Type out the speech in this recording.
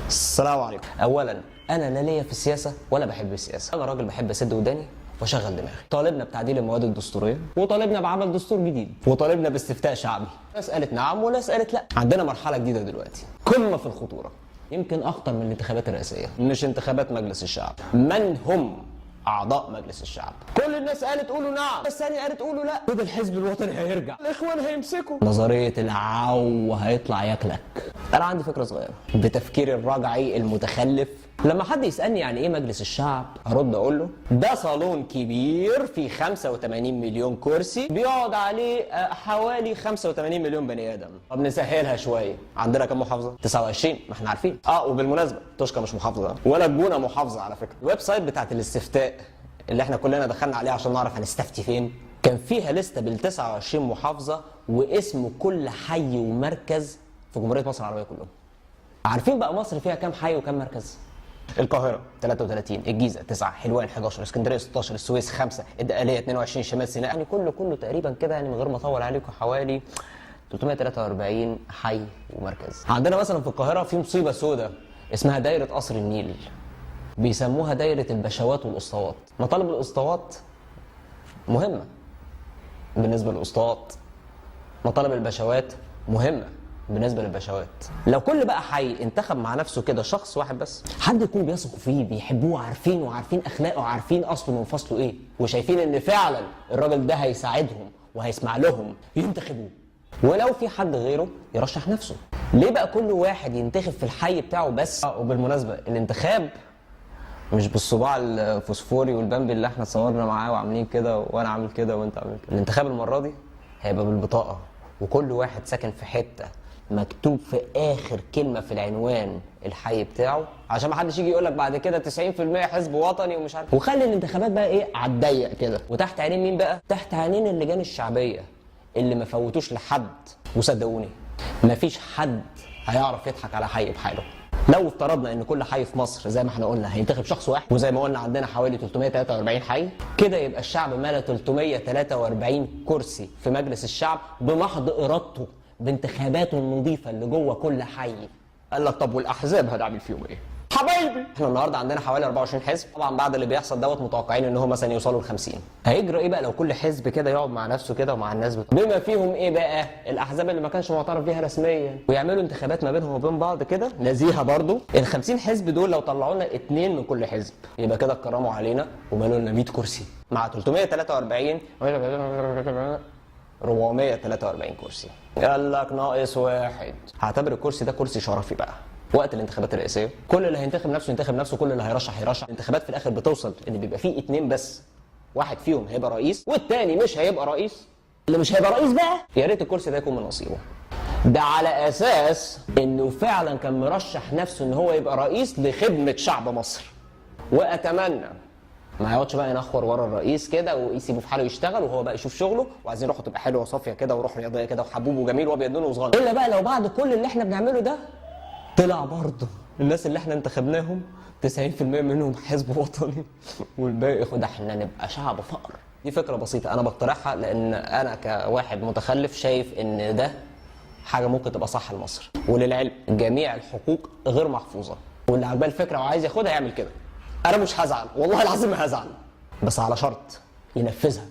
السلام عليكم. اولا انا لا ليا في السياسه ولا بحب السياسه، انا راجل بحب اسد وداني واشغل دماغي. طالبنا بتعديل المواد الدستوريه، وطالبنا بعمل دستور جديد، وطالبنا باستفتاء شعبي. ناس قالت نعم وناس قالت لا. عندنا مرحله جديده دلوقتي قمه في الخطوره، يمكن اخطر من الانتخابات الرئاسيه، مش انتخابات مجلس الشعب. من هم اعضاء مجلس الشعب؟ كل الناس قالت قولوا نعم، بس الثانيه قالت قولوا لا. كده الحزب الوطني هيرجع، الاخوان هيمسكوا، نظريه العو هيطلع ياكلك. انا عندي فكره صغيره بتفكير الرجعي المتخلف. لما حد يسالني يعني ايه مجلس الشعب، ارد اقول له ده صالون كبير فيه 85 مليون كرسي بيقعد عليه حوالي 85 مليون بني ادم. طب نسهلها شويه، عندنا كم محافظه؟ 29. ما احنا عارفين. وبالمناسبه توشكا مش محافظه ولا الجونه محافظه على فكره. الويب سايت بتاعت الاستفتاء اللي احنا كلنا دخلنا عليها عشان نعرف هنستفتي فين، كان فيها لسته بال 29 محافظه واسم كل حي ومركز في جمهوريه مصر العربيه كلهم. عارفين بقى مصر فيها كام حي وكام مركز؟ القاهرة 33، الجيزة 9، حلوان 11، اسكندرية 16، السويس 5، الدقهلية 22، شمال سيناء، يعني كله تقريبا كده، يعني من غير ما اطول عليكم حوالي 343 حي ومركز. عندنا مثلا في القاهرة في مصيبة سوداء اسمها دايرة قصر النيل، بيسموها دايرة البشوات والاسطوات. مطالب الاسطوات مهمة بالنسبة للاسطوات، مطالب البشوات مهمة بالنسبه للبشوات. لو كل بقى حي انتخب مع نفسه كده شخص واحد بس، حد يكون بيثقوا فيه، بيحبوه، عارفين اخلاقه، عارفين اصله من فصله ايه، وشايفين ان فعلا الراجل ده هيساعدهم وهيسمع لهم، ينتخبوه. ولو في حد غيره يرشح نفسه. ليه بقى كل واحد ينتخب في الحي بتاعه بس؟ وبالمناسبه الانتخاب مش بالصباع الفوسفوري والبامبي اللي احنا صورنا معاه وعاملين كده وانا عامل كده وانت عامل كده. الانتخاب المره دي هيبقى بالبطاقه، وكل واحد ساكن في حته مكتوب في اخر كلمه في العنوان الحي بتاعه، عشان ما حدش يجي يقول لك بعد كده 90% حزب وطني ومش عارف. وخلي الانتخابات بقى ايه، على الضيق كده، وتحت عينين مين بقى؟ تحت عينين اللجان الشعبيه اللي ما فوتوش لحد. وصدقوني مفيش حد هيعرف يضحك على حي بحاله. لو افترضنا ان كل حي في مصر زي ما احنا قلنا هينتخب شخص واحد، وزي ما قلنا عندنا حوالي 343 حي، كده يبقى الشعب ملا 343 كرسي في مجلس الشعب بمحض ارادته، بانتخاباته النظيفه اللي جوه كل حي. قال لك طب والاحزاب هنعمل فيهم ايه؟ حبايبي احنا النهارده عندنا حوالي 24 حزب، طبعا بعد اللي بيحصل دوت متوقعين ان هم مثلا يوصلوا ل 50. هيجرى ايه بقى لو كل حزب كده يقعد مع نفسه كده ومع الناس بما فيهم ايه بقى؟ الاحزاب اللي ما كانش معترف بيها رسميا، ويعملوا انتخابات ما بينهم وبين بعض كده نزيهه برضو. ال 50 حزب دول لو طلعوا لنا 2 من كل حزب، يبقى كده اتكرموا علينا ومالوا لنا 100 كرسي مع 343 443 كرسي. قال لك ناقص واحد. هعتبر الكرسي ده كرسي شرفي بقى وقت الانتخابات الرئاسيه. كل اللي هينتخب نفسه ينتخب نفسه، كل اللي هيرشح يرشح. الانتخابات في الاخر بتوصل ان بيبقى فيه 2 بس، واحد فيهم هيبقى رئيس والتاني مش هيبقى رئيس. اللي مش هيبقى رئيس بقى يا ريت الكرسي ده يكون من نصيبه. ده على اساس انه فعلا كان مرشح نفسه ان هو يبقى رئيس لخدمه شعب مصر. واتمنى ما يقعدش بقى ينخور ورا الرئيس كده ويسيبه في حاله يشتغل وهو بقى يشوف شغله، وعايزين روحه تبقى حلوه وصافيه كده وروح رياضيه كده وحبوب وجميل وابيض لونه وصغنن. الا بقى لو بعد كل اللي احنا بنعمله ده طلع برضه الناس اللي احنا انتخبناهم 90% منهم حزب وطني والباقي ده احنا نبقى شعب فقر. دي فكره بسيطه انا بقترحها لان انا كواحد متخلف شايف ان ده حاجه ممكن تبقى صح لمصر. وللعلم جميع الحقوق غير محفوظه، واللي عجباه الفكره وعايز ياخدها يعمل كده. انا مش هزعل والله العظيم ما هزعل، بس على شرط ينفذها.